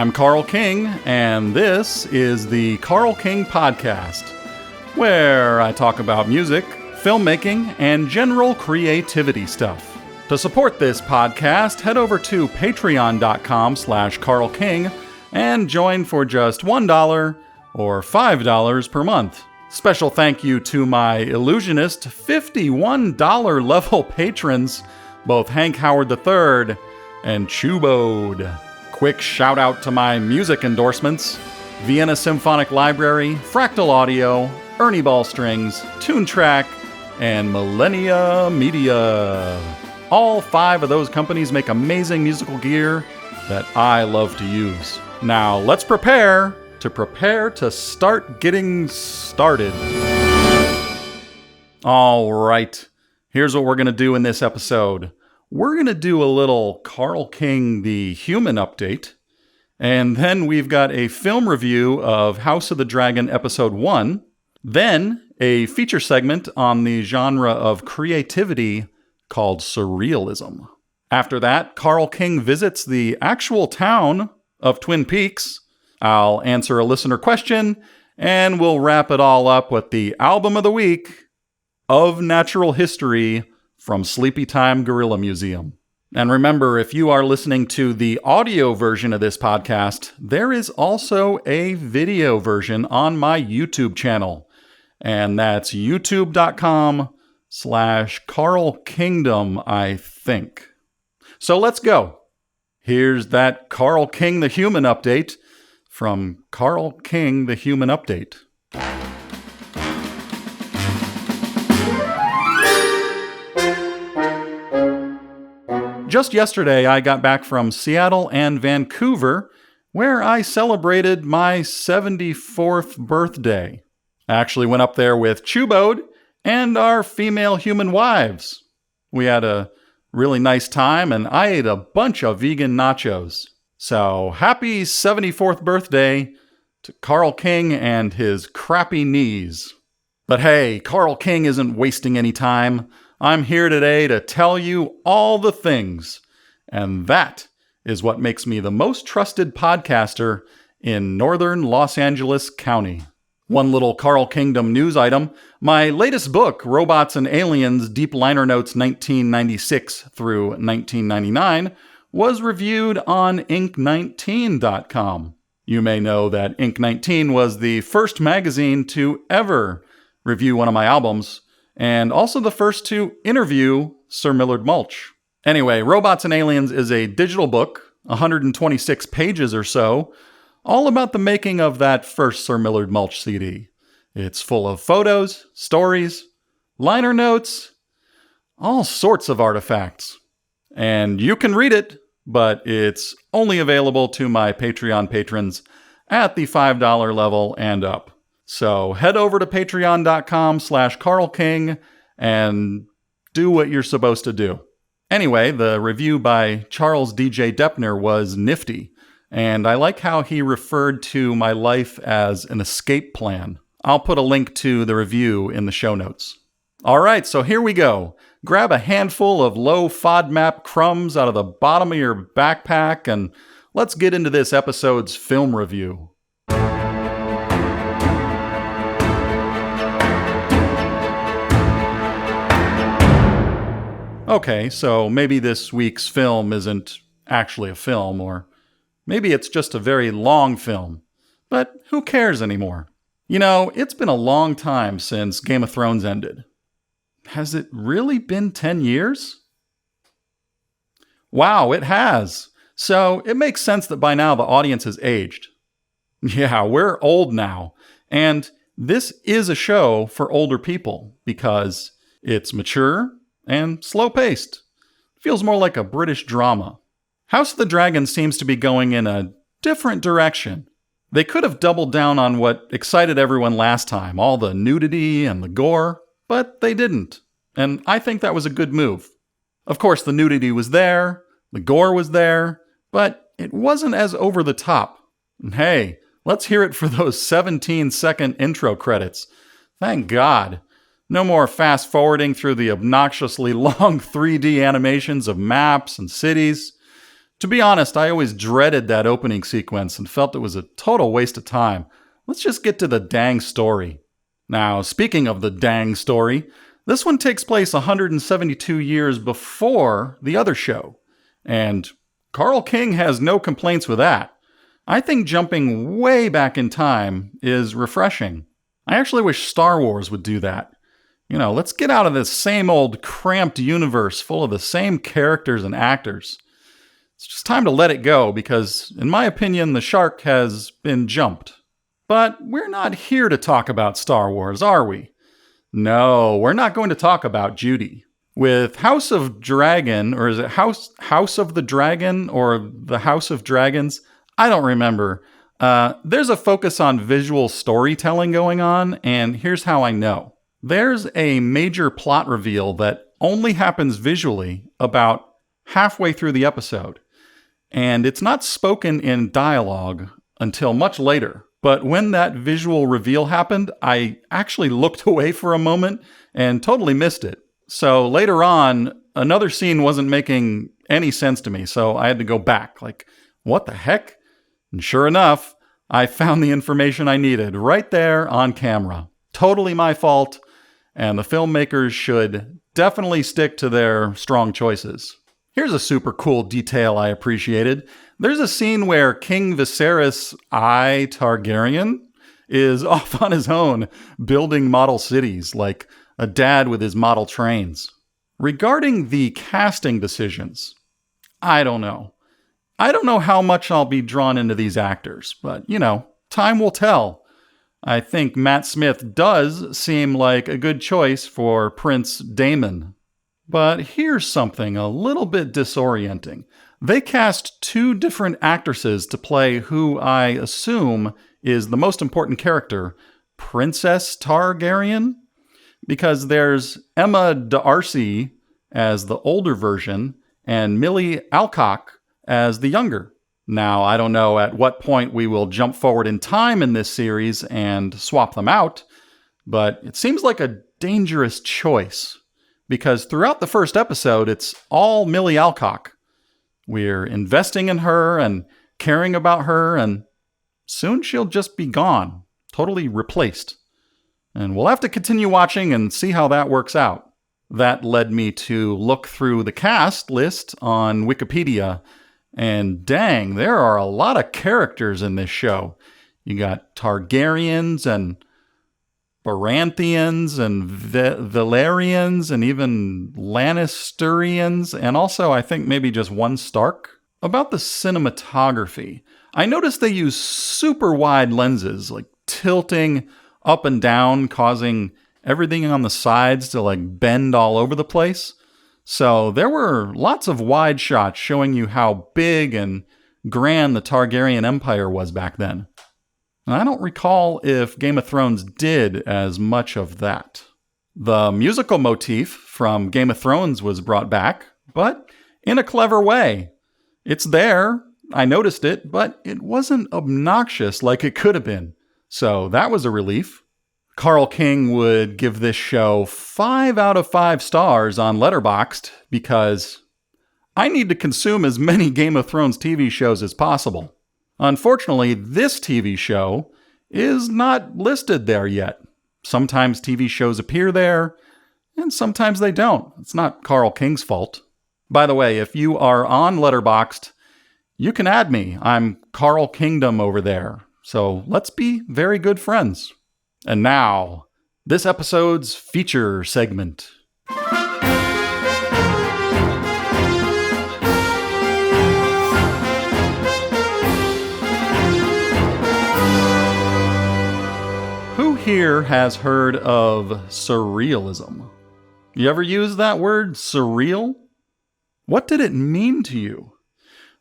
I'm Carl King, and this is the Carl King Podcast, where I talk about music, filmmaking, and general creativity stuff. To support this podcast, head over to patreon.com/carlking and join for just $1 or $5 per month. Special thank you to my illusionist $51 level patrons, both Hank Howard III and Chubode. Quick shout out to my music endorsements: Vienna Symphonic Library, Fractal Audio, Ernie Ball Strings, Toontrack, and Millennia Media. All 5 of those companies make amazing musical gear that I love to use. Now let's prepare to start getting started. All right, here's what we're going to do in this episode. We're going to do a little Carl King the Human update, and then we've got a film review of House of the Dragon Episode 1, then a feature segment on the genre of creativity called Surrealism. After that, Carl King visits the actual town of Twin Peaks. I'll answer a listener question, and we'll wrap it all up with the album of the week, Of Natural History, from Sleepytime Gorilla Museum. And remember, if you are listening to the audio version of this podcast, there is also a video version on my YouTube channel. And that's youtube.com/CarlKingdom, I think. So let's go. Here's that Carl King the Human update from Carl King the Human Update. Just yesterday, I got back from Seattle and Vancouver, where I celebrated my 74th birthday. I actually went up there with Chubode and our female human wives. We had a really nice time, and I ate a bunch of vegan nachos. So happy 74th birthday to Carl King and his crappy knees. But hey, Carl King isn't wasting any time. I'm here today to tell you all the things, and that is what makes me the most trusted podcaster in northern Los Angeles County. One little Carl Kingdom news item: my latest book, Robots and Aliens Deep Liner Notes 1996 through 1999, was reviewed on Ink19.com. You may know that Ink19 was the first magazine to ever review one of my albums, and also the first to interview Sir Millard Mulch. Anyway, Robots and Aliens is a digital book, 126 pages or so, all about the making of that first Sir Millard Mulch CD. It's full of photos, stories, liner notes, all sorts of artifacts. And you can read it, but it's only available to my Patreon patrons at the $5 level and up. So head over to patreon.com/CarlKing and do what you're supposed to do. Anyway, the review by Charles DJ Deppner was nifty, and I like how he referred to my life as an escape plan. I'll put a link to the review in the show notes. All right, so here we go. Grab a handful of low FODMAP crumbs out of the bottom of your backpack, and let's get into this episode's film review. Okay, so maybe this week's film isn't actually a film, or maybe it's just a very long film. But who cares anymore? You know, it's been a long time since Game of Thrones ended. Has it really been 10 years? Wow, it has. So it makes sense that by now the audience has aged. Yeah, we're old now. And this is a show for older people because it's mature and slow-paced. Feels more like a British drama. House of the Dragon seems to be going in a different direction. They could have doubled down on what excited everyone last time, all the nudity and the gore, but they didn't. And I think that was a good move. Of course, the nudity was there, the gore was there, but it wasn't as over the top. And hey, let's hear it for those 17-second intro credits. Thank God. No more fast-forwarding through the obnoxiously long 3D animations of maps and cities. To be honest, I always dreaded that opening sequence and felt it was a total waste of time. Let's just get to the dang story. Now, speaking of the dang story, this one takes place 172 years before the other show. And Carl King has no complaints with that. I think jumping way back in time is refreshing. I actually wish Star Wars would do that. Let's get out of this same old cramped universe full of the same characters and actors. It's just time to let it go because, in my opinion, the shark has been jumped. But we're not here to talk about Star Wars, are we? No, we're not going to talk about Judy. With House of Dragon, or is it House of the Dragon, or the House of Dragons? I don't remember. There's a focus on visual storytelling going on, and here's how I know. There's a major plot reveal that only happens visually about halfway through the episode. And it's not spoken in dialogue until much later. But when that visual reveal happened, I actually looked away for a moment and totally missed it. So later on, another scene wasn't making any sense to me, so I had to go back. Like, what the heck? And sure enough, I found the information I needed right there on camera. Totally my fault, and the filmmakers should definitely stick to their strong choices. Here's a super cool detail I appreciated. There's a scene where King Viserys I Targaryen is off on his own building model cities like a dad with his model trains. Regarding the casting decisions, I don't know. I don't know how much I'll be drawn into these actors, but, time will tell. I think Matt Smith does seem like a good choice for Prince Daemon. But here's something a little bit disorienting. They cast 2 different actresses to play who I assume is the most important character, Princess Targaryen? Because there's Emma D'Arcy as the older version and Millie Alcock as the younger. Now, I don't know at what point we will jump forward in time in this series and swap them out, but it seems like a dangerous choice. Because throughout the first episode, it's all Millie Alcock. We're investing in her and caring about her, and soon she'll just be gone, totally replaced. And we'll have to continue watching and see how that works out. That led me to look through the cast list on Wikipedia, and dang, there are a lot of characters in this show. You got Targaryens and Baratheons and Valerians and even Lannisturians, and also I think maybe just one Stark. About the cinematography, I noticed they use super wide lenses, like tilting up and down, causing everything on the sides to bend all over the place. So there were lots of wide shots showing you how big and grand the Targaryen Empire was back then. And I don't recall if Game of Thrones did as much of that. The musical motif from Game of Thrones was brought back, but in a clever way. It's there, I noticed it, but it wasn't obnoxious like it could have been. So that was a relief. Carl King would give this show 5 out of 5 stars on Letterboxd because I need to consume as many Game of Thrones TV shows as possible. Unfortunately, this TV show is not listed there yet. Sometimes TV shows appear there, and sometimes they don't. It's not Carl King's fault. By the way, if you are on Letterboxd, you can add me. I'm Carl Kingdom over there. So let's be very good friends. And now, this episode's feature segment. Who here has heard of Surrealism? You ever use that word, surreal? What did it mean to you?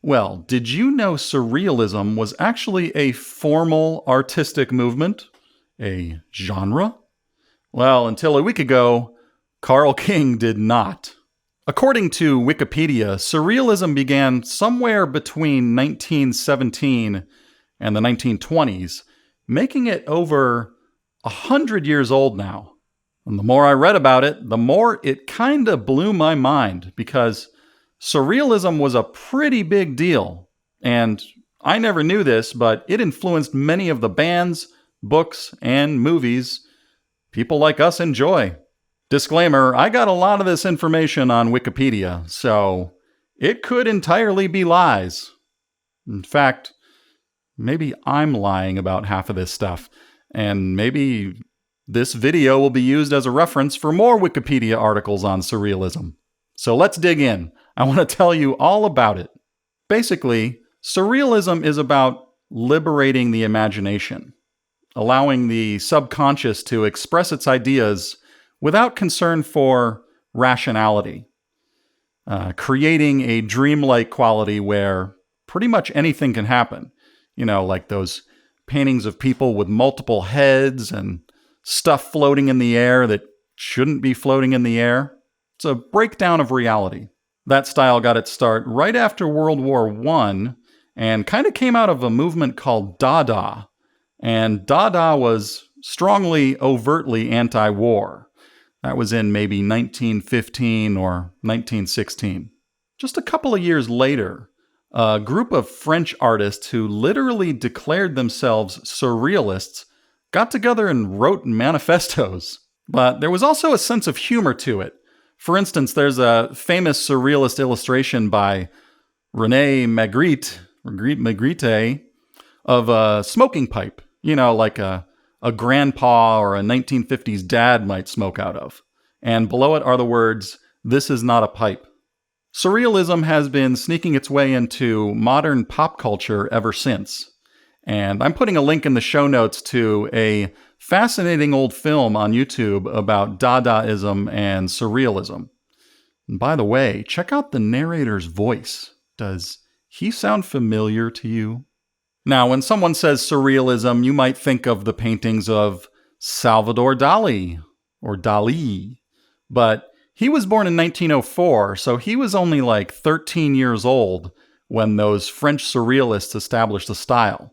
Well, did you know Surrealism was actually a formal artistic movement? A genre? Well, until a week ago, Carl King did not. According to Wikipedia, Surrealism began somewhere between 1917 and the 1920s, making it over 100 years old now. And the more I read about it, the more it kinda blew my mind, because Surrealism was a pretty big deal, and I never knew this, but it influenced many of the bands, books, and movies people like us enjoy. Disclaimer, I got a lot of this information on Wikipedia, so it could entirely be lies. In fact, maybe I'm lying about half of this stuff, and maybe this video will be used as a reference for more Wikipedia articles on surrealism. So let's dig in. I want to tell you all about it. Basically, surrealism is about liberating the imagination, allowing the subconscious to express its ideas without concern for rationality, creating a dreamlike quality where pretty much anything can happen. You know, like those paintings of people with multiple heads and stuff floating in the air that shouldn't be floating in the air. It's a breakdown of reality. That style got its start right after World War I and kind of came out of a movement called Dada. And Dada was strongly, overtly anti-war. That was in maybe 1915 or 1916. Just a couple of years later, a group of French artists who literally declared themselves surrealists got together and wrote manifestos. But there was also a sense of humor to it. For instance, there's a famous surrealist illustration by René Magritte of a smoking pipe, you know, like a grandpa or a 1950s dad might smoke out of. And below it are the words, "This is not a pipe." Surrealism has been sneaking its way into modern pop culture ever since. And I'm putting a link in the show notes to a fascinating old film on YouTube about Dadaism and Surrealism. And by the way, check out the narrator's voice. Does he sound familiar to you? Now, when someone says Surrealism, you might think of the paintings of Salvador Dali or Dali. But he was born in 1904, so he was only like 13 years old when those French surrealists established the style.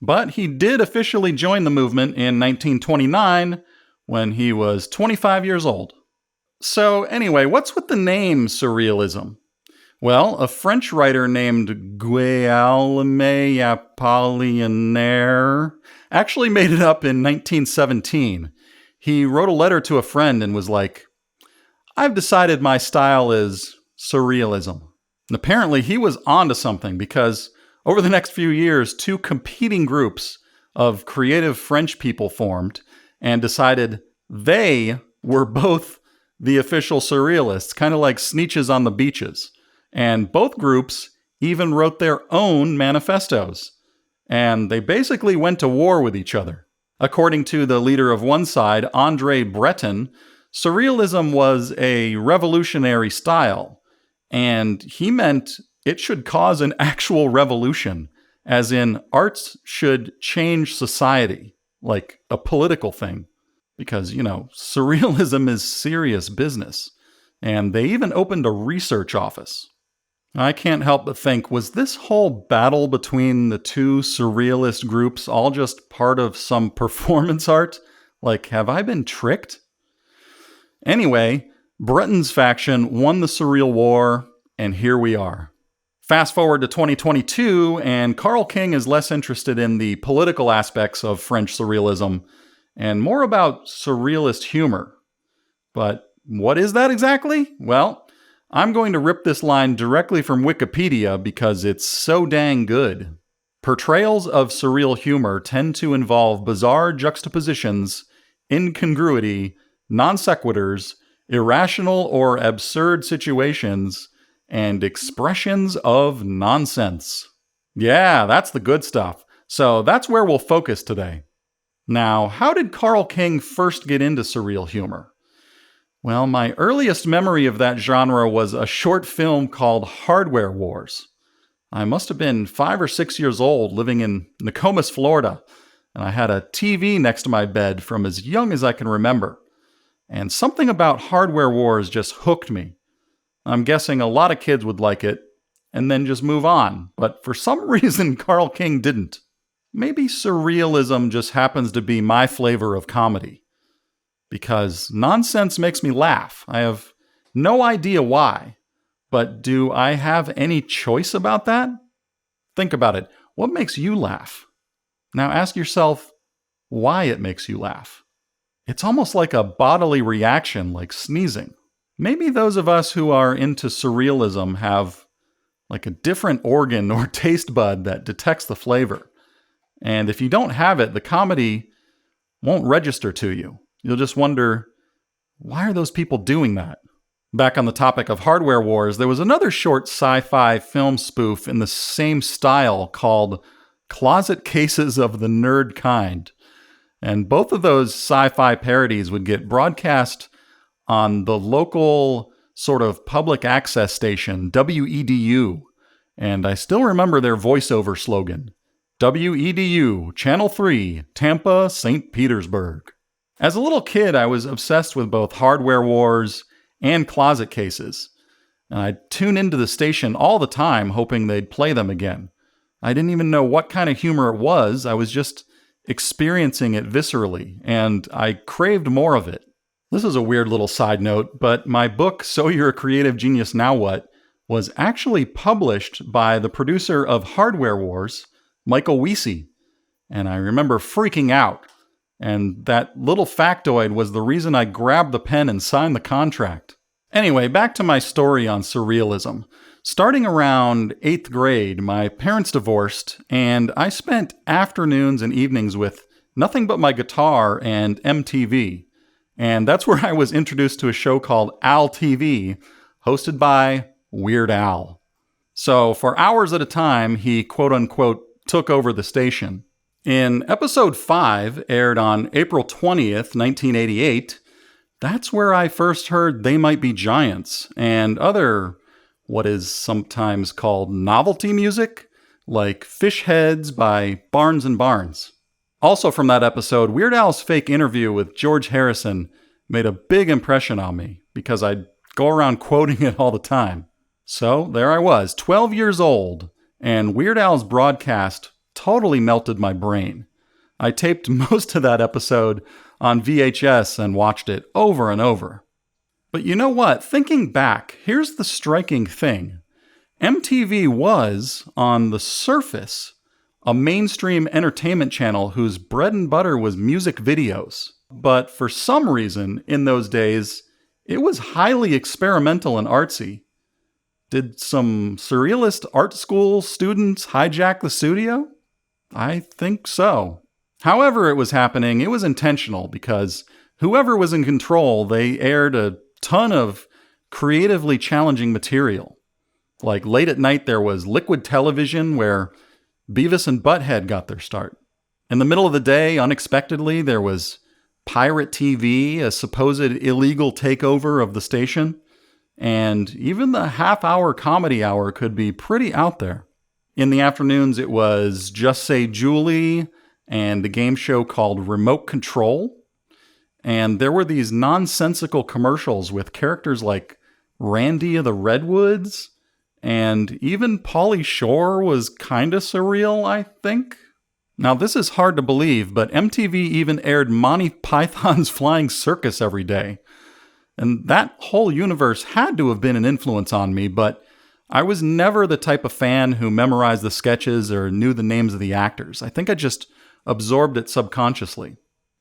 But he did officially join the movement in 1929 when he was 25 years old. So anyway, what's with the name Surrealism? Well, a French writer named Guillaume Apollinaire actually made it up in 1917. He wrote a letter to a friend and was like, "I've decided my style is surrealism." And apparently he was onto something because over the next few years, two competing groups of creative French people formed and decided they were both the official surrealists, kind of like Sneetches on the beaches. And both groups even wrote their own manifestos. And they basically went to war with each other. According to the leader of one side, André Breton, surrealism was a revolutionary style. And he meant it should cause an actual revolution, as in arts should change society, like a political thing. Because, you know, surrealism is serious business. And they even opened a research office. I can't help but think, was this whole battle between the two surrealist groups all just part of some performance art? Like, have I been tricked? Anyway, Breton's faction won the Surreal War, and here we are. Fast forward to 2022, and Carl King is less interested in the political aspects of French surrealism and more about surrealist humor. But what is that exactly? Well, I'm going to rip this line directly from Wikipedia because it's so dang good. Portrayals of surreal humor tend to involve bizarre juxtapositions, incongruity, non sequiturs, irrational or absurd situations, and expressions of nonsense. Yeah, that's the good stuff. So that's where we'll focus today. Now, how did Carl King first get into surreal humor? Well, my earliest memory of that genre was a short film called Hardware Wars. I must have been 5 or 6 years old, living in Nokomis, Florida, and I had a TV next to my bed from as young as I can remember. And something about Hardware Wars just hooked me. I'm guessing a lot of kids would like it, and then just move on. But for some reason, Carl King didn't. Maybe surrealism just happens to be my flavor of comedy. Because nonsense makes me laugh. I have no idea why. But do I have any choice about that? Think about it. What makes you laugh? Now ask yourself why it makes you laugh. It's almost like a bodily reaction, like sneezing. Maybe those of us who are into surrealism have like a different organ or taste bud that detects the flavor. And if you don't have it, the comedy won't register to you. You'll just wonder, why are those people doing that? Back on the topic of hardware wars, there was another short sci-fi film spoof in the same style called Closet Cases of the Nerd Kind. And both of those sci-fi parodies would get broadcast on the local sort of public access station, WEDU. And I still remember their voiceover slogan, WEDU, Channel 3, Tampa, St. Petersburg. As a little kid, I was obsessed with both hardware wars and closet cases. And I'd tune into the station all the time, hoping they'd play them again. I didn't even know what kind of humor it was. I was just experiencing it viscerally, and I craved more of it. This is a weird little side note, but my book, So You're a Creative Genius Now What?, was actually published by the producer of Hardware Wars, Michael Wiese. And I remember freaking out. And that little factoid was the reason I grabbed the pen and signed the contract. Anyway, back to my story on surrealism. Starting around 8th grade, my parents divorced, and I spent afternoons and evenings with nothing but my guitar and MTV. And that's where I was introduced to a show called Al TV, hosted by Weird Al. So for hours at a time, he quote-unquote took over the station. In episode 5, aired on April 20th, 1988, that's where I first heard They Might Be Giants and other what is sometimes called novelty music, like Fish Heads by Barnes and Barnes. Also from that episode, Weird Al's fake interview with George Harrison made a big impression on me because I'd go around quoting it all the time. So there I was, 12 years old, and Weird Al's broadcast totally melted my brain. I taped most of that episode on VHS and watched it over and over. But you know what? Thinking back, here's the striking thing. MTV was, on the surface, a mainstream entertainment channel whose bread and butter was music videos. But for some reason, in those days, it was highly experimental and artsy. Did some Surrealist art school students hijack the studio? I think so. However it was happening, it was intentional because whoever was in control, they aired a ton of creatively challenging material. Like late at night, there was Liquid Television where Beavis and Butthead got their start. In the middle of the day, unexpectedly, there was Pirate TV, a supposed illegal takeover of the station. And even the half-hour comedy hour could be pretty out there. In the afternoons, it was Just Say Julie and a game show called Remote Control. And there were these nonsensical commercials with characters like Randy of the Redwoods. And even Pauly Shore was kind of surreal, I think. Now, this is hard to believe, but MTV even aired Monty Python's Flying Circus every day. And that whole universe had to have been an influence on me, but I was never the type of fan who memorized the sketches or knew the names of the actors. I think I just absorbed it subconsciously.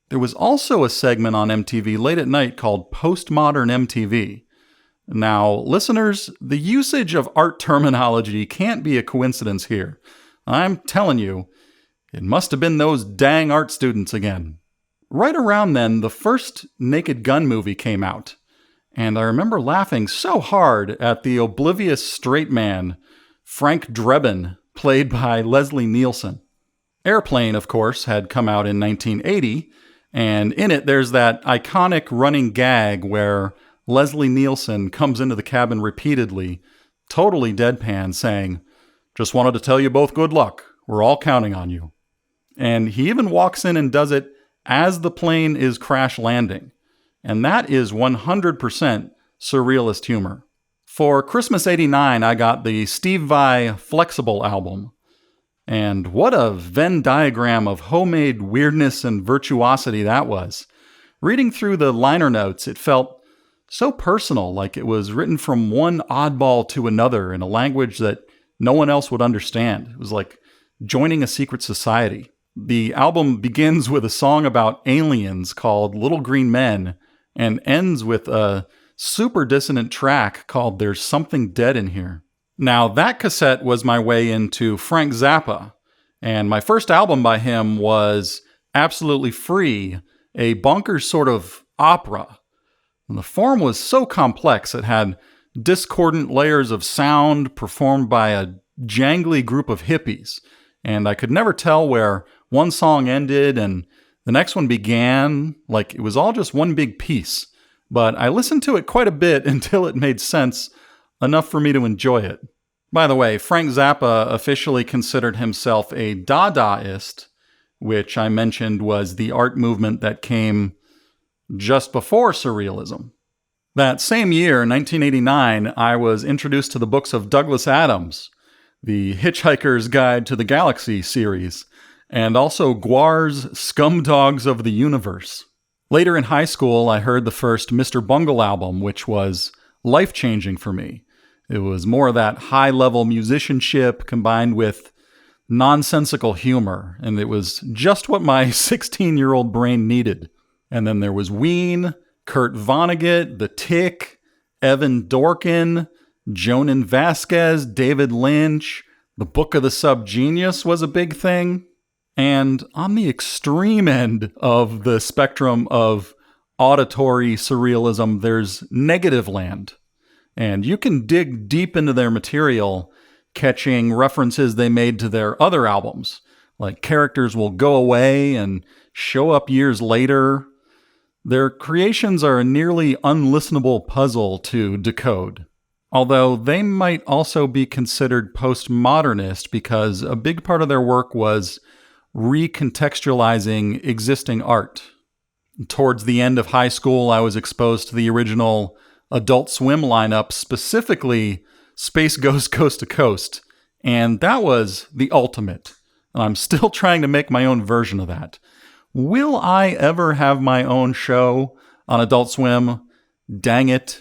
There was also a segment on MTV late at night called Postmodern MTV. Now, listeners, the usage of art terminology can't be a coincidence here. I'm telling you, it must have been those dang art students again. Right around then, the first Naked Gun movie came out. And I remember laughing so hard at the oblivious straight man, Frank Drebin, played by Leslie Nielsen. Airplane, of course, had come out in 1980, and in it there's that iconic running gag where Leslie Nielsen comes into the cabin repeatedly, totally deadpan, saying, "Just wanted to tell you both good luck. We're all counting on you." And he even walks in and does it as the plane is crash landing. And that is 100% surrealist humor. For Christmas '89, I got the Steve Vai Flexible album. And what a Venn diagram of homemade weirdness and virtuosity that was. Reading through the liner notes, it felt so personal, like it was written from one oddball to another in a language that no one else would understand. It was like joining a secret society. The album begins with a song about aliens called Little Green Men and ends with a super dissonant track called There's Something Dead in Here. Now, that cassette was my way into Frank Zappa, and my first album by him was Absolutely Free, a bonkers sort of opera. And the form was so complex, it had discordant layers of sound performed by a jangly group of hippies, and I could never tell where one song ended and the next one began, like it was all just one big piece. But I listened to it quite a bit until it made sense enough for me to enjoy it. By the way, Frank Zappa officially considered himself a Dadaist, which I mentioned was the art movement that came just before Surrealism. That same year, 1989, I was introduced to the books of Douglas Adams, the Hitchhiker's Guide to the Galaxy series, and also Guar's Scumdogs of the Universe. Later in high school, I heard the first Mr. Bungle album, which was life-changing for me. It was more of that high-level musicianship combined with nonsensical humor, and it was just what my 16-year-old brain needed. And then there was Ween, Kurt Vonnegut, The Tick, Evan Dorkin, Jonan Vasquez, David Lynch. The Book of the Subgenius was a big thing. And on the extreme end of the spectrum of auditory surrealism, there's Negativland. And you can dig deep into their material, catching references they made to their other albums. Like characters will go away and show up years later. Their creations are a nearly unlistenable puzzle to decode. Although they might also be considered postmodernist because a big part of their work was recontextualizing existing art. Towards the end of high school, I was exposed to the original Adult Swim lineup, specifically Space Ghost Coast to Coast, and that was the ultimate. And I'm still trying to make my own version of that. Will I ever have my own show on Adult Swim? Dang it.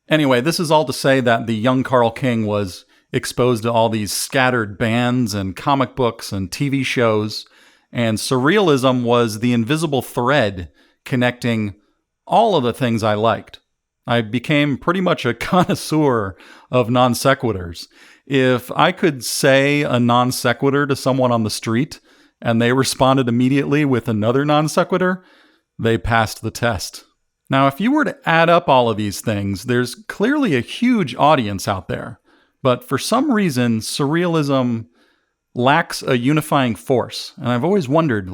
Anyway, this is all to say that the young Carl King was exposed to all these scattered bands and comic books and TV shows, and surrealism was the invisible thread connecting all of the things I liked. I became pretty much a connoisseur of non sequiturs. If I could say a non sequitur to someone on the street and they responded immediately with another non sequitur, they passed the test. Now, if you were to add up all of these things, there's clearly a huge audience out there. But for some reason, surrealism lacks a unifying force. And I've always wondered,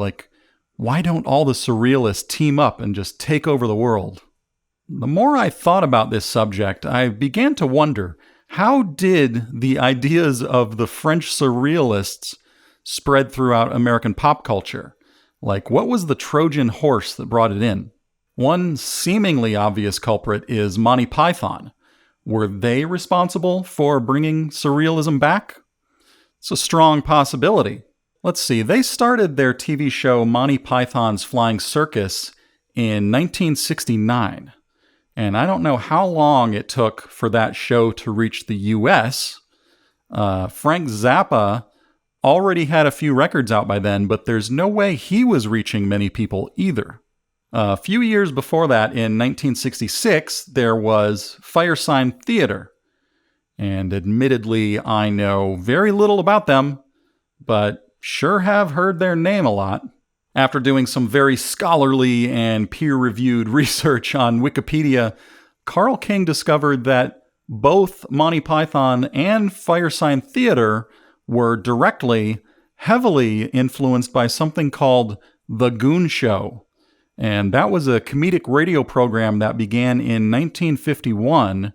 why don't all the surrealists team up and just take over the world? The more I thought about this subject, I began to wonder, how did the ideas of the French surrealists spread throughout American pop culture? What was the Trojan horse that brought it in? One seemingly obvious culprit is Monty Python. Were they responsible for bringing surrealism back? It's a strong possibility. Let's see, they started their TV show Monty Python's Flying Circus in 1969. And I don't know how long it took for that show to reach the US. Frank Zappa already had a few records out by then, but there's no way he was reaching many people either. A few years before that, in 1966, there was Firesign Theater. And admittedly, I know very little about them, but sure have heard their name a lot. After doing some very scholarly and peer-reviewed research on Wikipedia, Carl King discovered that both Monty Python and Firesign Theater were directly, heavily influenced by something called The Goon Show. And that was a comedic radio program that began in 1951,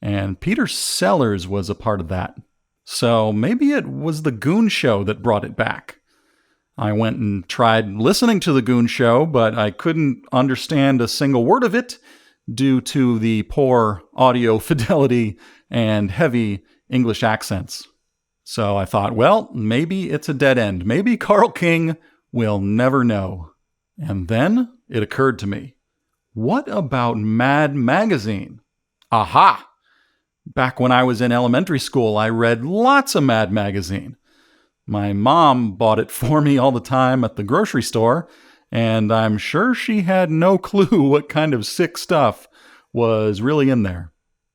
and Peter Sellers was a part of that. So maybe it was The Goon Show that brought it back. I went and tried listening to The Goon Show, but I couldn't understand a single word of it due to the poor audio fidelity and heavy English accents. So I thought, well, maybe it's a dead end. Maybe Carl King will never know. And then it occurred to me. What about Mad Magazine? Aha! Back when I was in elementary school, I read lots of Mad Magazine. My mom bought it for me all the time at the grocery store, and I'm sure she had no clue what kind of sick stuff was really in there.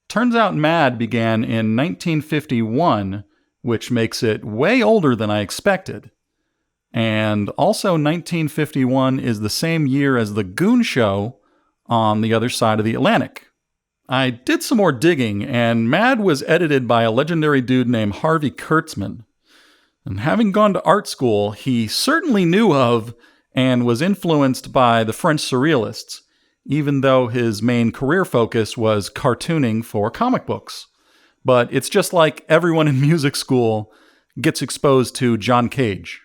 Turns out Mad began in 1951, which makes it way older than I expected. And also 1951 is the same year as the Goon Show on the other side of the Atlantic. I did some more digging, and Mad was edited by a legendary dude named Harvey Kurtzman. And having gone to art school, he certainly knew of and was influenced by the French Surrealists, even though his main career focus was cartooning for comic books. But it's just like everyone in music school gets exposed to John Cage.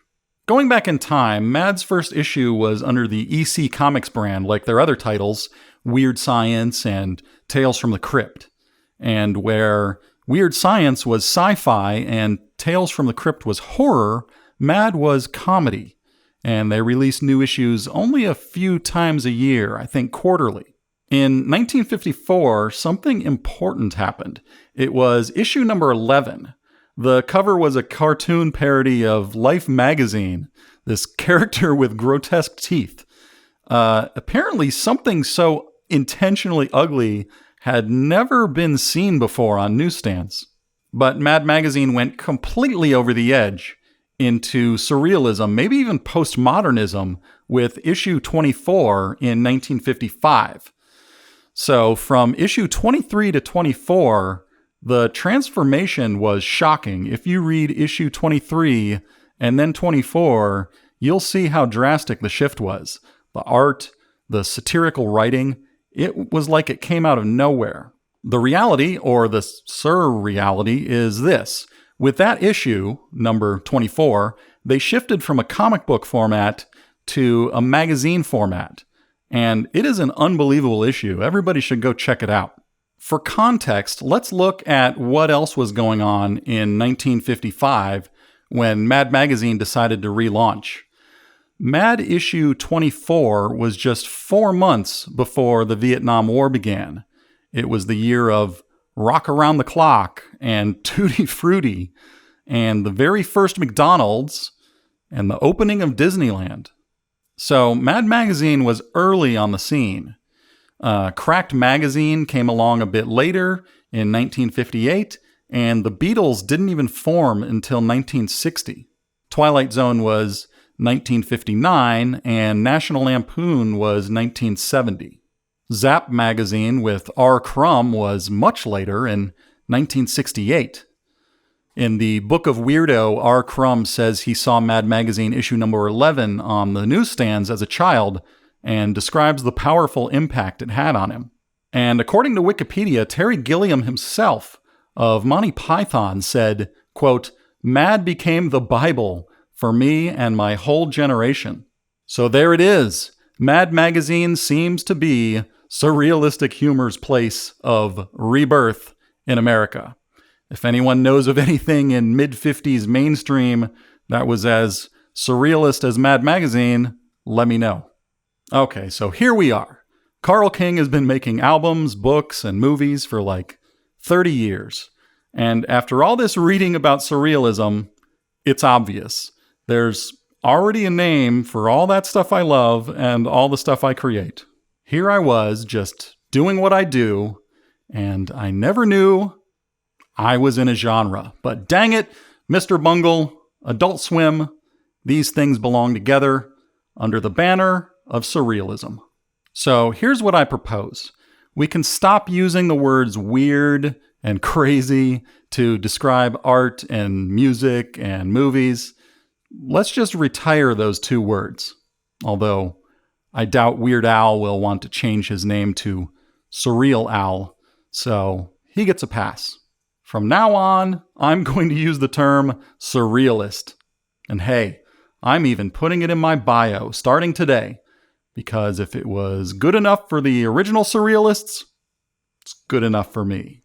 Going back in time, Mad's first issue was under the EC Comics brand, like their other titles, Weird Science and Tales from the Crypt. And where Weird Science was sci-fi and Tales from the Crypt was horror, Mad was comedy. And they released new issues only a few times a year, I think quarterly. In 1954, something important happened. It was issue number 11. The cover was a cartoon parody of Life magazine, this character with grotesque teeth. Apparently something so intentionally ugly had never been seen before on newsstands. But Mad Magazine went completely over the edge into surrealism, maybe even postmodernism, with issue 24 in 1955. So from issue 23 to 24, the transformation was shocking. If you read issue 23 and then 24, you'll see how drastic the shift was. The art, the satirical writing, it was like it came out of nowhere. The reality, or the surreality, is this. With that issue, number 24, they shifted from a comic book format to a magazine format. And it is an unbelievable issue. Everybody should go check it out. For context, let's look at what else was going on in 1955 when Mad Magazine decided to relaunch. Mad issue 24 was just 4 months before the Vietnam War began. It was the year of Rock Around the Clock and Tutti Frutti and the very first McDonald's and the opening of Disneyland. So Mad Magazine was early on the scene. Cracked Magazine came along a bit later in 1958, and the Beatles didn't even form until 1960. Twilight Zone was 1959, and National Lampoon was 1970. Zap Magazine with R. Crumb was much later in 1968. In the Book of Weirdo, R. Crumb says he saw Mad Magazine issue number 11 on the newsstands as a child and describes the powerful impact it had on him. And according to Wikipedia, Terry Gilliam himself of Monty Python said, quote, "Mad became the Bible for me and my whole generation." So there it is. Mad Magazine seems to be surrealistic humor's place of rebirth in America. If anyone knows of anything in mid-50s mainstream that was as surrealist as Mad Magazine, let me know. Okay, so here we are. Carl King has been making albums, books, and movies for like 30 years. And after all this reading about surrealism, it's obvious. There's already a name for all that stuff I love and all the stuff I create. Here I was just doing what I do, and I never knew I was in a genre. But dang it, Mr. Bungle, Adult Swim, these things belong together under the banner of surrealism. So here's what I propose. We can stop using the words weird and crazy to describe art and music and movies. Let's just retire those two words. Although I doubt Weird Al will want to change his name to Surreal Al, so he gets a pass. From now on, I'm going to use the term surrealist. And hey, I'm even putting it in my bio starting today, because if it was good enough for the original surrealists, it's good enough for me.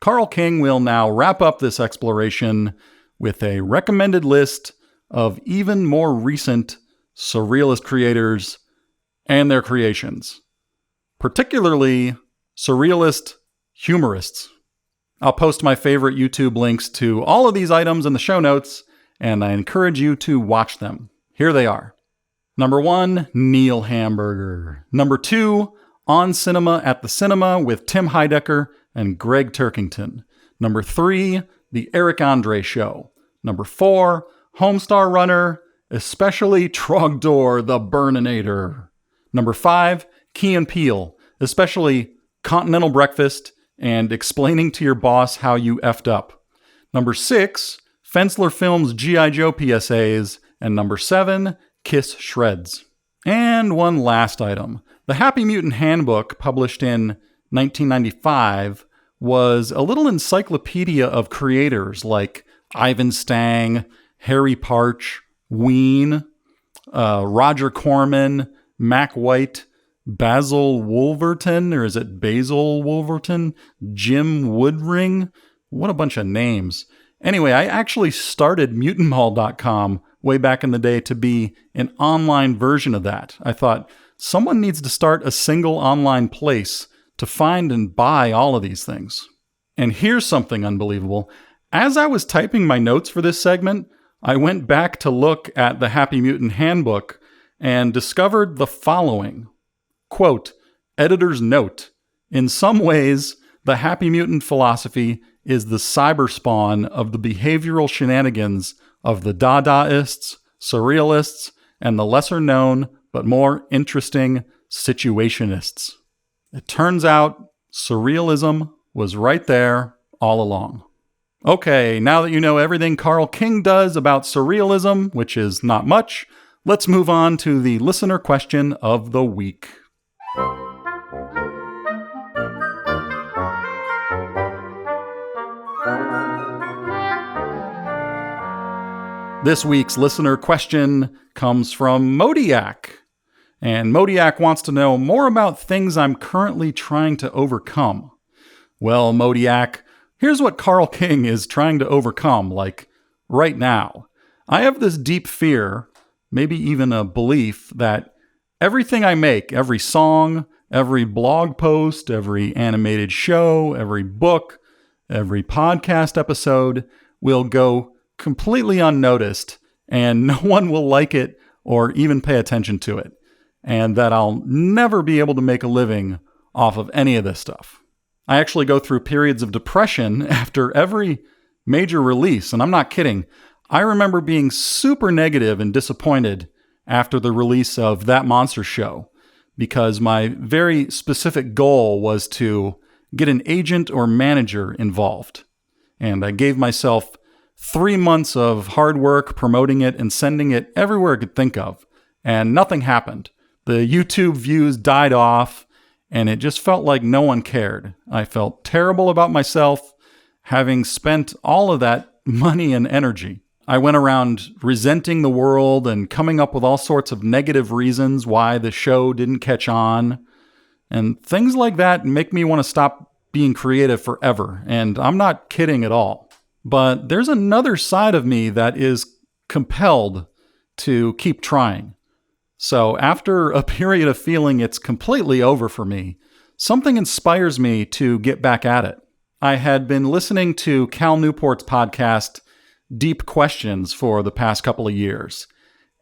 Carl King will now wrap up this exploration with a recommended list of even more recent surrealist creators and their creations. particularly surrealist humorists. I'll post my favorite YouTube links to all of these items in the show notes, and I encourage you to watch them. Here they are. Number 1, Neil Hamburger. Number 2, On Cinema at the Cinema with Tim Heidecker and Greg Turkington. Number 3, The Eric Andre Show. Number 4, Homestar Runner, especially Trogdor the Burninator. Number 5, Key and Peele, especially Continental Breakfast and explaining to your boss how you effed up. Number 6, Fensler Films G.I. Joe PSAs. And number 7, Kiss Shreds. And one last item. The Happy Mutant Handbook, published in 1995, was a little encyclopedia of creators like Ivan Stang, Harry Parch, Ween, Roger Corman, Mac White, Basil Wolverton, or is it Basil Wolverton? Jim Woodring? What a bunch of names. Anyway, I actually started mutantmall.com way back in the day to be an online version of that. I thought, someone needs to start a single online place to find and buy all of these things. And here's something unbelievable. As I was typing my notes for this segment, I went back to look at the Happy Mutant Handbook and discovered the following. Quote, editor's note, in some ways, the Happy Mutant philosophy is the cyber spawn of the behavioral shenanigans of the Dadaists, Surrealists, and the lesser known but more interesting Situationists. It turns out Surrealism was right there all along. Okay, now that you know everything Carl King does about Surrealism, which is not much, let's move on to the listener question of the week. This week's listener question comes from Modiak. And Modiak wants to know more about things I'm currently trying to overcome. Well, Modiak, here's what Carl King is trying to overcome, like right now. I have this deep fear, maybe even a belief, that everything I make, every song, every blog post, every animated show, every book, every podcast episode will go completely unnoticed and no one will like it or even pay attention to it. And that I'll never be able to make a living off of any of this stuff. I actually go through periods of depression after every major release, and I'm not kidding. I remember being super negative and disappointed after the release of That Monster Show, because my very specific goal was to get an agent or manager involved. And I gave myself 3 months of hard work promoting it and sending it everywhere I could think of, and nothing happened. The YouTube views died off, and it just felt like no one cared. I felt terrible about myself, having spent all of that money and energy. I went around resenting the world and coming up with all sorts of negative reasons why the show didn't catch on. And things like that make me want to stop being creative forever, and I'm not kidding at all. But there's another side of me that is compelled to keep trying. So after a period of feeling it's completely over for me, something inspires me to get back at it. I had been listening to Cal Newport's podcast, Deep Questions, for the past couple of years,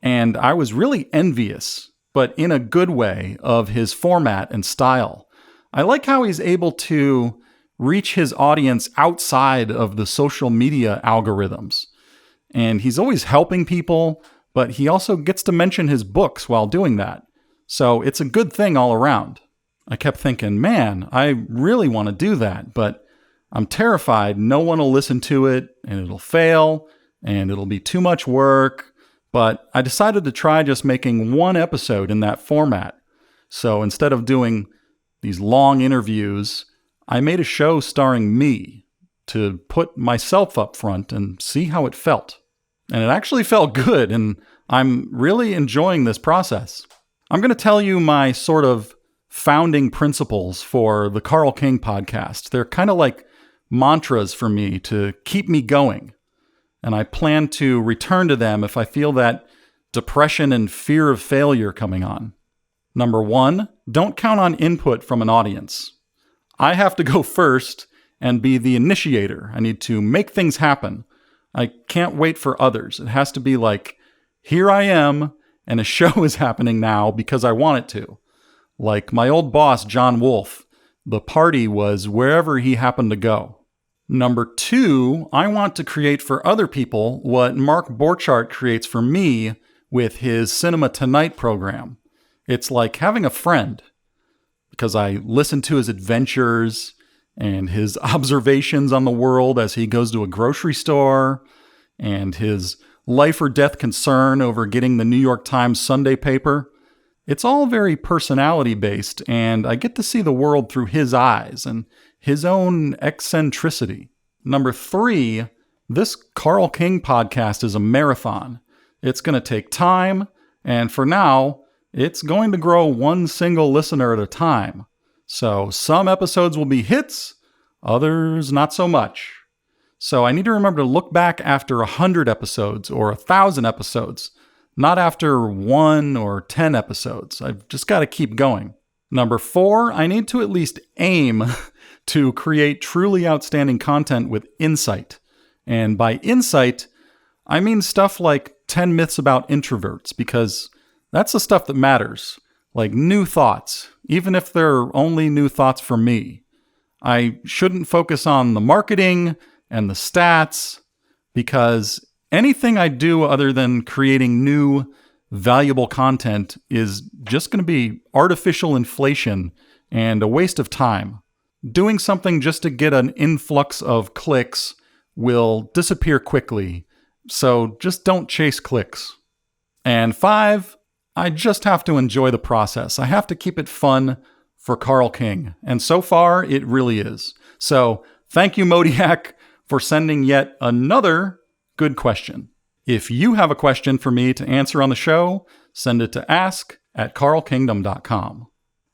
and I was really envious, but in a good way, of his format and style. I like how he's able to reach his audience outside of the social media algorithms. And he's always helping people, but he also gets to mention his books while doing that. So it's a good thing all around. I kept thinking, man, I really want to do that, but I'm terrified no one will listen to it and it'll fail and it'll be too much work. But I decided to try just making one episode in that format. So instead of doing these long interviews, I made a show starring me to put myself up front and see how it felt. And it actually felt good, and I'm really enjoying this process. I'm going to tell you my sort of founding principles for the Carl King podcast. They're kind of like mantras for me to keep me going. And I plan to return to them if I feel that depression and fear of failure coming on. Number 1, don't count on input from an audience. I have to go first and be the initiator. I need to make things happen. I can't wait for others. It has to be like, here I am, and a show is happening now because I want it to. Like my old boss, John Wolfe, the party was wherever he happened to go. Number 2, I want to create for other people what Mark Borchardt creates for me with his Cinema Tonight program. It's like having a friend, because I listen to his adventures and his observations on the world as he goes to a grocery store, and his life or death concern over getting the New York Times Sunday paper. It's all very personality-based, and I get to see the world through his eyes and his own eccentricity. Number 3, this Carl King podcast is a marathon. It's going to take time, and for now, it's going to grow one single listener at a time. So some episodes will be hits, others not so much. So I need to remember to look back after 100 episodes or 1,000 episodes, not after 1 or 10 episodes. I've just got to keep going. Number 4, I need to at least aim to create truly outstanding content with insight. And by insight, I mean stuff like 10 myths about introverts, because that's the stuff that matters. Like new thoughts, even if they're only new thoughts for me. I shouldn't focus on the marketing and the stats, because anything I do other than creating new, valuable content is just going to be artificial inflation and a waste of time. Doing something just to get an influx of clicks will disappear quickly, so just don't chase clicks. And 5, I just have to enjoy the process. I have to keep it fun for Carl King, and so far it really is. So thank you, Modiak, for sending yet another good question. If you have a question for me to answer on the show, send it to ask@carlkingdom.com.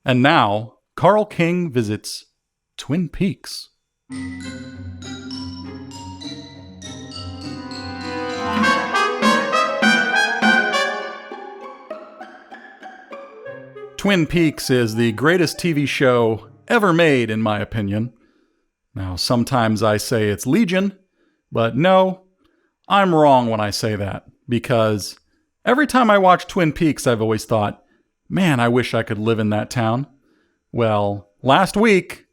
And now, Carl King visits Twin Peaks. Twin Peaks is the greatest TV show ever made, in my opinion. Now, sometimes I say it's Legion, but no, I'm wrong when I say that, because every time I watch Twin Peaks, I've always thought, man, I wish I could live in that town. Well, last week,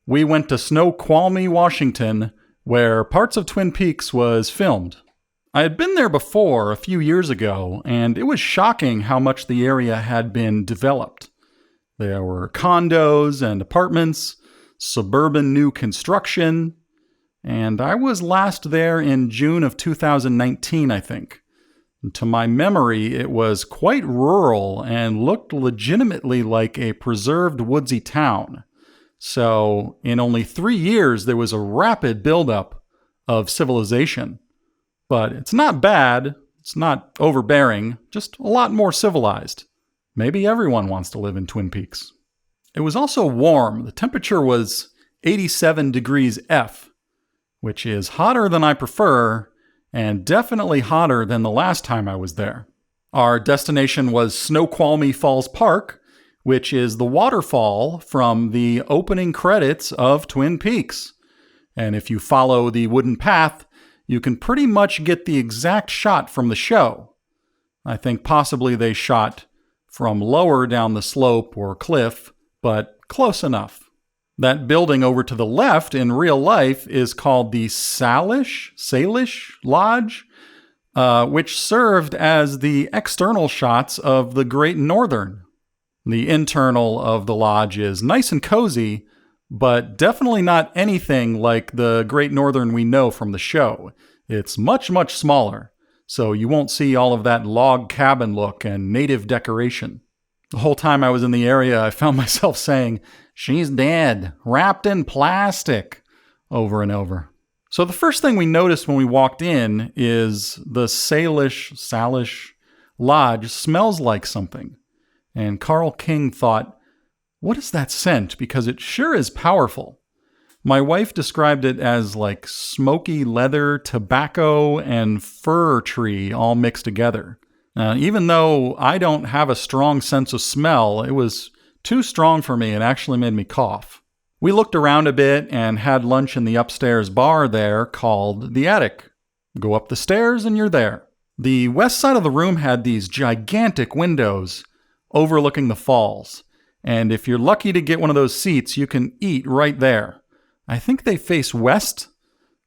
we went to Snoqualmie, Washington, where parts of Twin Peaks was filmed. I had been there before a few years ago, and it was shocking how much the area had been developed. There were condos and apartments, suburban new construction, and I was last there in June of 2019, I think. And to my memory, it was quite rural and looked legitimately like a preserved woodsy town. So, in only 3 years, there was a rapid buildup of civilization. But it's not bad, it's not overbearing, just a lot more civilized. Maybe everyone wants to live in Twin Peaks. It was also warm. The temperature was 87 degrees F, which is hotter than I prefer, and definitely hotter than the last time I was there. Our destination was Snoqualmie Falls Park, which is the waterfall from the opening credits of Twin Peaks. And if you follow the wooden path, you can pretty much get the exact shot from the show. I think possibly they shot from lower down the slope or cliff, but close enough. That building over to the left in real life is called the Salish Lodge, which served as the external shots of the Great Northern. The internal of the lodge is nice and cozy, but definitely not anything like the Great Northern we know from the show. It's much, much smaller, so you won't see all of that log cabin look and native decoration. The whole time I was in the area, I found myself saying, "She's dead, wrapped in plastic," over and over. So the first thing we noticed when we walked in is the Salish Lodge smells like something. And Carl King thought, what is that scent? Because it sure is powerful. My wife described it as like smoky leather, tobacco, and fir tree all mixed together. Even though I don't have a strong sense of smell, it was too strong for me and actually made me cough. We looked around a bit and had lunch in the upstairs bar there called The Attic. Go up the stairs and you're there. The west side of the room had these gigantic windows overlooking the falls. And if you're lucky to get one of those seats, you can eat right there. I think they face west,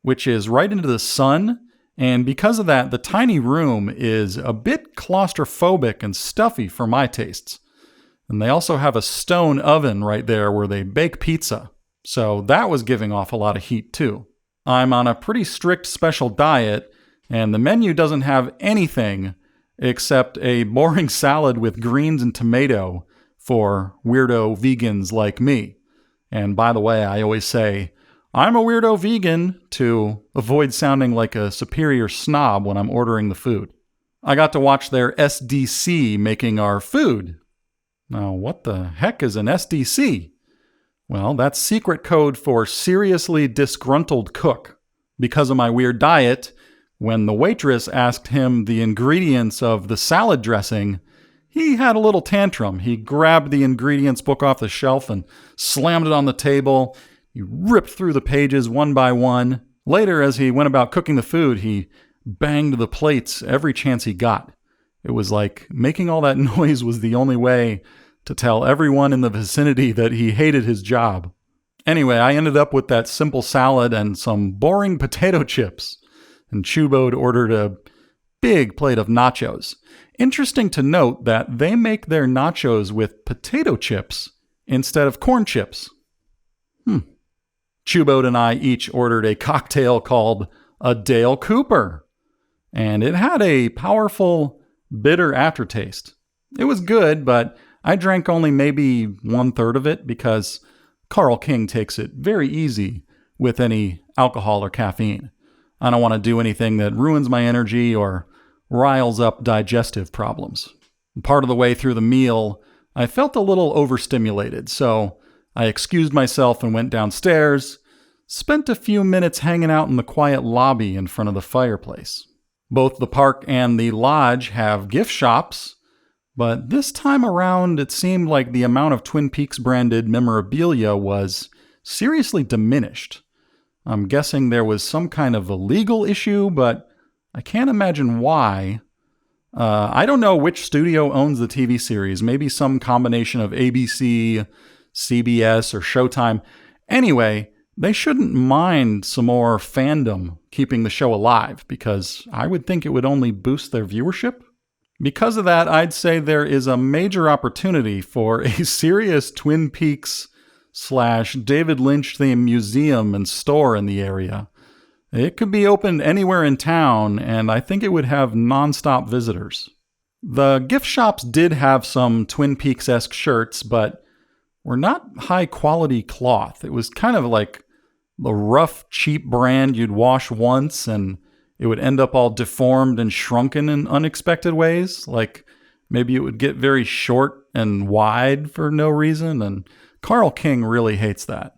which is right into the sun. And because of that, the tiny room is a bit claustrophobic and stuffy for my tastes. And they also have a stone oven right there where they bake pizza. So that was giving off a lot of heat too. I'm on a pretty strict special diet, and the menu doesn't have anything except a boring salad with greens and tomato for weirdo vegans like me. And by the way, I always say, I'm a weirdo vegan to avoid sounding like a superior snob when I'm ordering the food. I got to watch their SDC making our food. Now, what the heck is an SDC? Well, that's secret code for seriously disgruntled cook. Because of my weird diet, when the waitress asked him the ingredients of the salad dressing, he had a little tantrum. He grabbed the ingredients book off the shelf and slammed it on the table. He ripped through the pages one by one. Later, as he went about cooking the food, he banged the plates every chance he got. It was like making all that noise was the only way to tell everyone in the vicinity that he hated his job. Anyway, I ended up with that simple salad and some boring potato chips. And Chubode ordered a big plate of nachos. Interesting to note that they make their nachos with potato chips instead of corn chips. Chubode and I each ordered a cocktail called a Dale Cooper. And it had a powerful, bitter aftertaste. It was good, but I drank only maybe 1/3 of it because Carl King takes it very easy with any alcohol or caffeine. I don't want to do anything that ruins my energy or riles up digestive problems. Part of the way through the meal, I felt a little overstimulated, so I excused myself and went downstairs, spent a few minutes hanging out in the quiet lobby in front of the fireplace. Both the park and the lodge have gift shops, but this time around it seemed like the amount of Twin Peaks branded memorabilia was seriously diminished. I'm guessing there was some kind of a legal issue, but I can't imagine why. I don't know which studio owns the TV series. Maybe some combination of ABC, CBS, or Showtime. Anyway, they shouldn't mind some more fandom keeping the show alive, because I would think it would only boost their viewership. Because of that, I'd say there is a major opportunity for a serious Twin Peaks / David Lynch themed museum and store in the area. It could be opened anywhere in town, and I think it would have nonstop visitors. The gift shops did have some Twin Peaks-esque shirts, but were not high-quality cloth. It was kind of like the rough, cheap brand you'd wash once, and it would end up all deformed and shrunken in unexpected ways. Like maybe it would get very short and wide for no reason, and Carl King really hates that.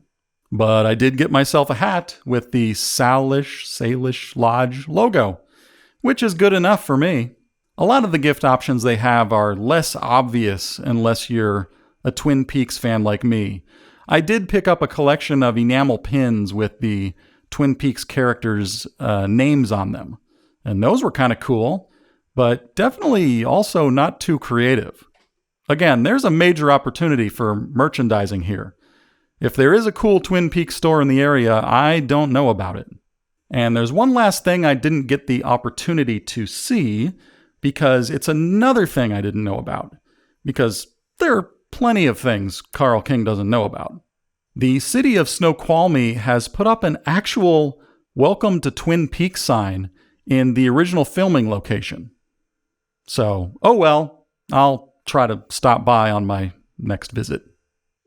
But I did get myself a hat with the Salish Lodge logo, which is good enough for me. A lot of the gift options they have are less obvious unless you're a Twin Peaks fan like me. I did pick up a collection of enamel pins with the Twin Peaks characters' names on them. And those were kind of cool, but definitely also not too creative. Again, there's a major opportunity for merchandising here. If there is a cool Twin Peaks store in the area, I don't know about it. And there's one last thing I didn't get the opportunity to see, because it's another thing I didn't know about. Because there are plenty of things Carl King doesn't know about. The city of Snoqualmie has put up an actual Welcome to Twin Peaks sign in the original filming location. So, oh well, I'll try to stop by on my next visit.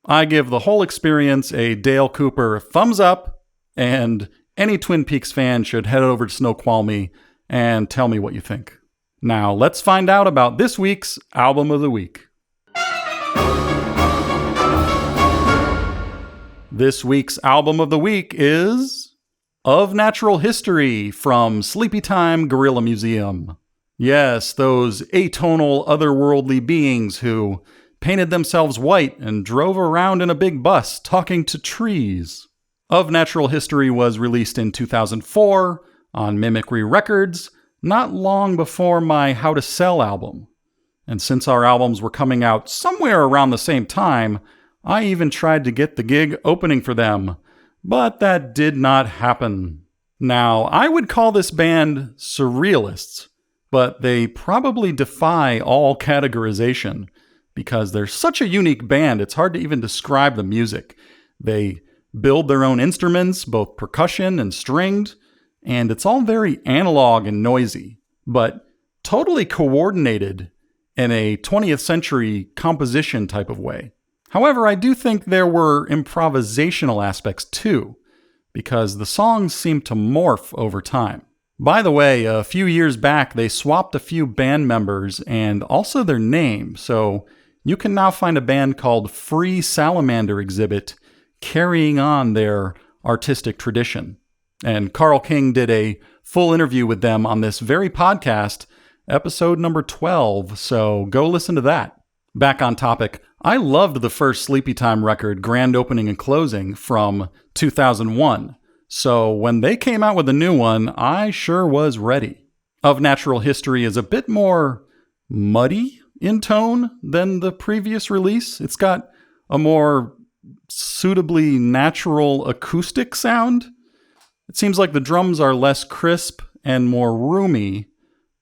I give the whole experience a Dale Cooper thumbs up, and any Twin Peaks fan should head over to Snoqualmie and tell me what you think. Now, let's find out about this week's Album of the Week. This week's Album of the Week is Of Natural History from Sleepytime Gorilla Museum. Yes, those atonal otherworldly beings who painted themselves white, and drove around in a big bus talking to trees. Of Natural History was released in 2004 on Mimicry Records, not long before my How to Sell album. And since our albums were coming out somewhere around the same time, I even tried to get the gig opening for them, but that did not happen. Now, I would call this band Surrealists, but they probably defy all categorization because they're such a unique band, it's hard to even describe the music. They build their own instruments, both percussion and stringed, and it's all very analog and noisy, but totally coordinated in a 20th century composition type of way. However, I do think there were improvisational aspects too, because the songs seem to morph over time. By the way, a few years back, they swapped a few band members and also their name, so you can now find a band called Free Salamander Exhibit carrying on their artistic tradition. And Carl King did a full interview with them on this very podcast, episode number 12, so go listen to that. Back on topic, I loved the first Sleepytime record, Grand Opening and Closing, from 2001. So when they came out with a new one, I sure was ready. Of Natural History is a bit more muddy in tone than the previous release. It's got a more suitably natural acoustic sound. It seems like the drums are less crisp and more roomy,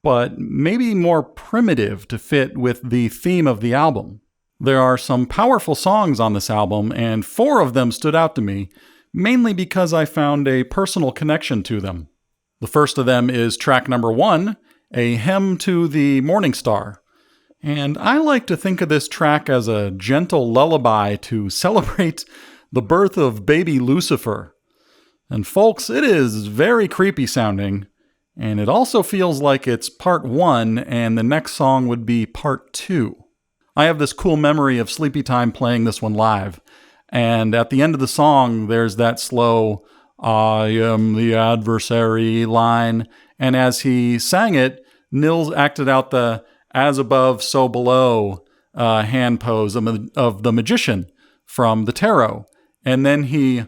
but maybe more primitive to fit with the theme of the album. There are some powerful songs on this album, and 4 of them stood out to me, mainly because I found a personal connection to them. The first of them is track number 1, A Hymn to the Morning Star. And I like to think of this track as a gentle lullaby to celebrate the birth of baby Lucifer. And folks, it is very creepy sounding, and it also feels like it's part 1 and the next song would be part 2. I have this cool memory of Sleepytime playing this one live. And at the end of the song, there's that slow, "I am the adversary" line. And as he sang it, Nils acted out the "as above, so below" hand pose of the magician from the tarot. And then he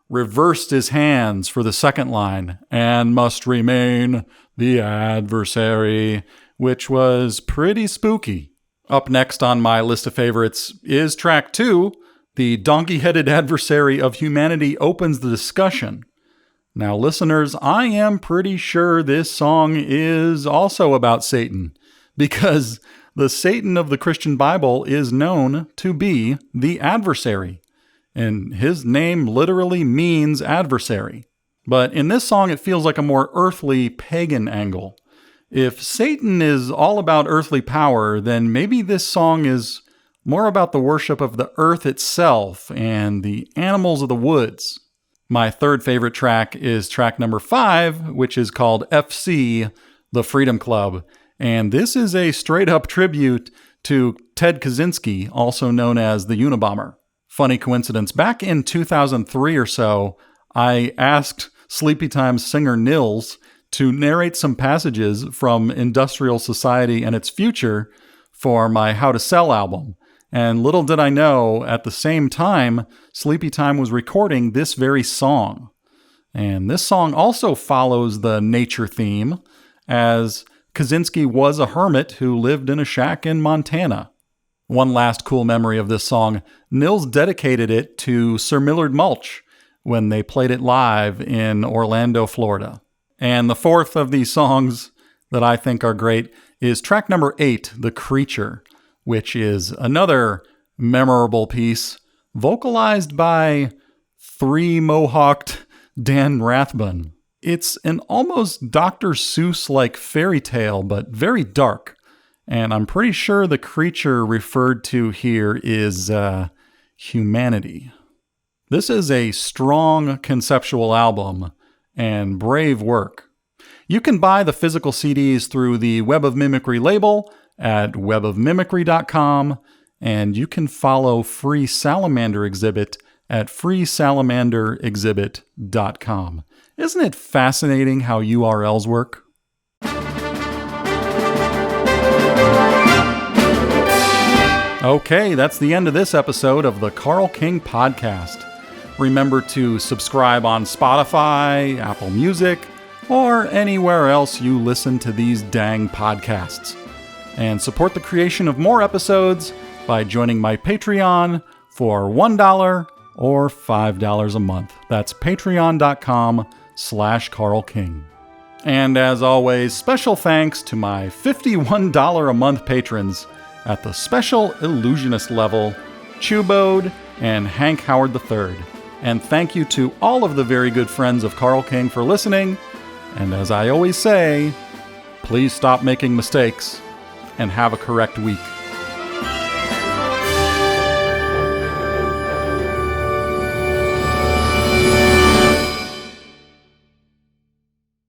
reversed his hands for the second line, "and must remain the adversary," which was pretty spooky. Up next on my list of favorites is track 2, "The Donkey-Headed Adversary of Humanity" opens the discussion. Now, listeners, I am pretty sure this song is also about Satan, because the Satan of the Christian Bible is known to be the adversary, and his name literally means adversary. But in this song, it feels like a more earthly, pagan angle. If Satan is all about earthly power, then maybe this song is more about the worship of the earth itself and the animals of the woods. My third favorite track is track number 5, which is called FC, The Freedom Club. And this is a straight-up tribute to Ted Kaczynski, also known as the Unabomber. Funny coincidence, back in 2003 or so, I asked Sleepytime's singer Nils to narrate some passages from Industrial Society and Its Future for my How to Sell album. And little did I know, at the same time, Sleepytime was recording this very song. And this song also follows the nature theme, as Kaczynski was a hermit who lived in a shack in Montana. One last cool memory of this song, Nils dedicated it to Sir Millard Mulch when they played it live in Orlando, Florida. And the fourth of these songs that I think are great is track number 8, The Creature, which is another memorable piece vocalized by 3 mohawked Dan Rathbun. It's an almost Dr. Seuss-like fairy tale, but very dark. And I'm pretty sure the creature referred to here is humanity. This is a strong conceptual album and brave work. You can buy the physical CDs through the Web of Mimicry label at webofmimicry.com, and you can follow Free Salamander Exhibit at freesalamanderexhibit.com. Isn't it fascinating how URLs work? Okay, that's the end of this episode of the Carl King Podcast. Remember to subscribe on Spotify, Apple Music, or anywhere else you listen to these dang podcasts. And support the creation of more episodes by joining my Patreon for $1 or $5 a month. That's patreon.com/Carl King. And as always, special thanks to my $51 a month patrons at the Special Illusionist level, Chubode and Hank Howard III. And thank you to all of the very good friends of Carl King for listening. And as I always say, please stop making mistakes and have a correct week.